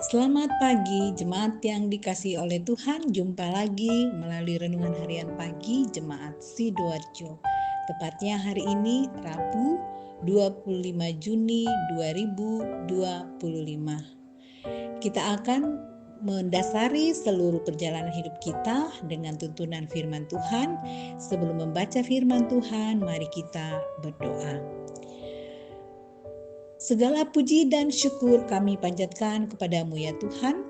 Selamat pagi, jemaat yang dikasihi oleh Tuhan. Jumpa lagi melalui renungan harian pagi Jemaat Sidoarjo. Tepatnya hari ini Rabu 25 Juni 2025. Kita akan mendasari seluruh perjalanan hidup kita dengan tuntunan firman Tuhan. Sebelum membaca firman Tuhan, mari kita berdoa. Segala puji dan syukur kami panjatkan kepadamu ya Tuhan,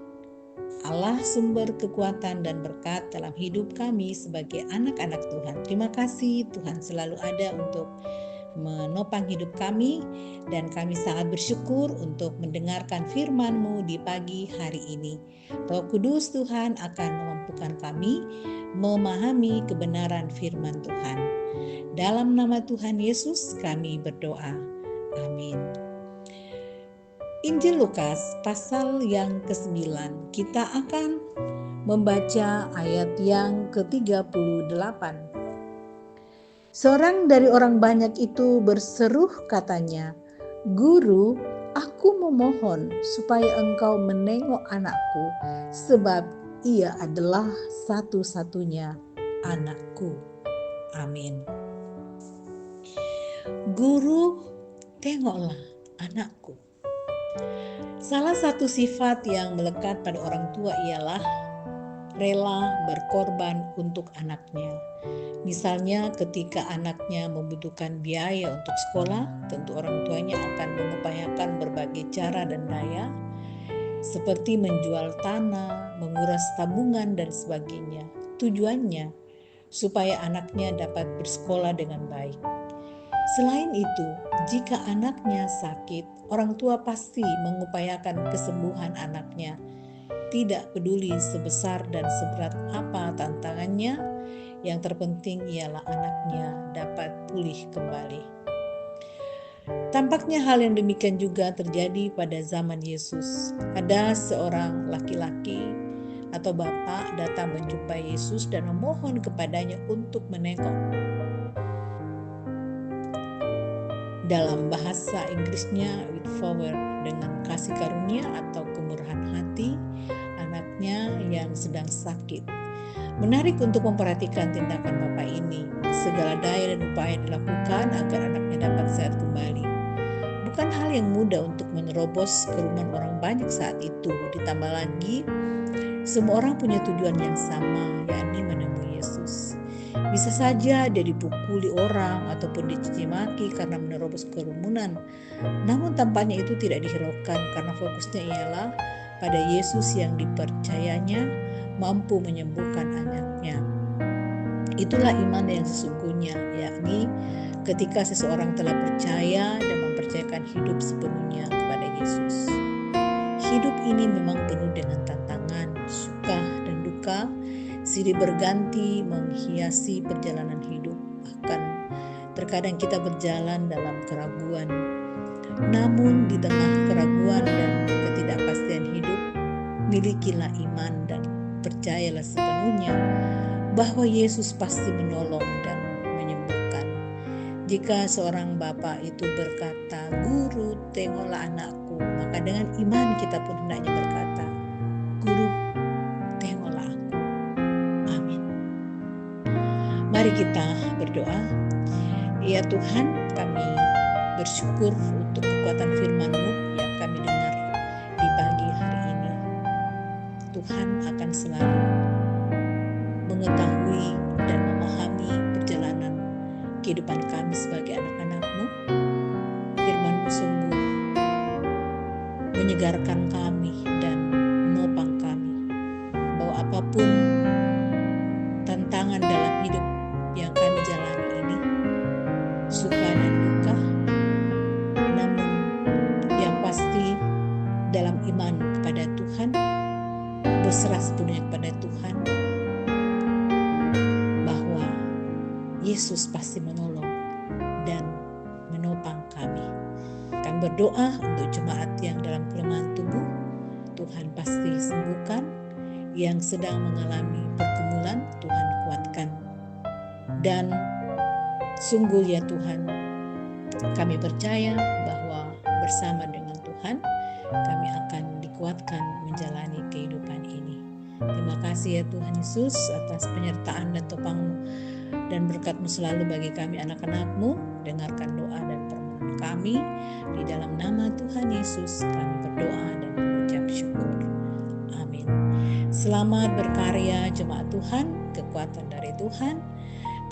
Allah sumber kekuatan dan berkat dalam hidup kami sebagai anak-anak Tuhan. Terima kasih Tuhan selalu ada untuk menopang hidup kami, dan kami sangat bersyukur untuk mendengarkan firman-Mu di pagi hari ini. Roh Kudus Tuhan akan memampukan kami memahami kebenaran firman Tuhan. Dalam nama Tuhan Yesus kami berdoa. Amin. Injil Lukas pasal yang ke-9, kita akan membaca ayat yang ke-38. Seorang dari orang banyak itu berseru katanya, "Guru, aku memohon supaya engkau menengok anakku, sebab ia adalah satu-satunya anakku." Amin. Guru, tengoklah anakku. Salah satu sifat yang melekat pada orang tua ialah rela berkorban untuk anaknya. Misalnya ketika anaknya membutuhkan biaya untuk sekolah, tentu orang tuanya akan mengupayakan berbagai cara dan daya, seperti menjual tanah, menguras tabungan, dan sebagainya. Tujuannya supaya anaknya dapat bersekolah dengan baik. Selain itu, jika anaknya sakit, orang tua pasti mengupayakan kesembuhan anaknya. Tidak peduli sebesar dan seberat apa tantangannya, yang terpenting ialah anaknya dapat pulih kembali. Tampaknya hal yang demikian juga terjadi pada zaman Yesus. Ada seorang laki-laki atau bapak datang menjumpai Yesus dan memohon kepadanya untuk menengok. Dalam bahasa Inggrisnya with favor, dengan kasih karunia atau kemurahan hati anaknya yang sedang sakit. Menarik untuk memperhatikan tindakan bapak ini. Segala daya dan upaya dilakukan agar anaknya dapat sehat kembali. Bukan hal yang mudah untuk menerobos kerumunan orang banyak saat itu. Ditambah lagi, semua orang punya tujuan yang sama, yakni menemui Yesus. Bisa saja dia dipukuli orang ataupun dicaci maki karena menerobos kerumunan. Namun tampaknya itu tidak dihiraukan karena fokusnya ialah pada Yesus yang dipercayanya mampu menyembuhkan anaknya. Itulah iman yang sesungguhnya, yakni ketika seseorang telah percaya dan mempercayakan hidup sepenuhnya kepada Yesus. Hidup ini memang penuh dengan tantangan, suka dan duka, silih berganti menghiasi perjalanan hidup. Bahkan terkadang kita berjalan dalam keraguan. Namun di tengah keraguan dan ketidakpastian hidup, milikilah iman dan percayalah sepenuhnya bahwa Yesus pasti menolong dan menyembuhkan. Jika seorang bapak itu berkata, "Guru, tengoklah anakku," maka dengan iman kita pun hendaknya berkata, "Guru, tengoklah aku." Amin. Mari kita berdoa. Ya Tuhan, kami bersyukur untuk kekuatan firman-Mu yang kami dengar di pagi hari ini. Tuhan akan selalu mengetahui dan memahami perjalanan kehidupan kami sebagai anak-anak-Mu. Firman-Mu sungguh menyegarkan kami dan menopang kami, bahwa apapun tantangan dalam hidup yang kami jalani ini, suka dan duka, namun yang pasti dalam iman kepada Tuhan, berserah sepenuhnya kepada Tuhan, bahwa Yesus pasti menolong dan menopang kami. Kami berdoa untuk jemaat yang dalam kelemahan tubuh, Tuhan pasti sembuhkan. Yang sedang mengalami pergumulan, Tuhan kuatkan. Dan sungguh ya Tuhan, kami percaya bahwa bersama dengan Tuhan kami akan dikuatkan menjalani kehidupan ini. Terima kasih ya Tuhan Yesus atas penyertaan dan topang-Mu dan berkat-Mu selalu bagi kami anak-anak-Mu. Dengarkan doa dan permohonan kami. Di dalam nama Tuhan Yesus kami berdoa dan mengucap syukur. Amin. Selamat berkarya jemaat Tuhan, kekuatan dari Tuhan,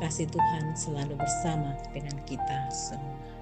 kasih Tuhan selalu bersama dengan kita semua.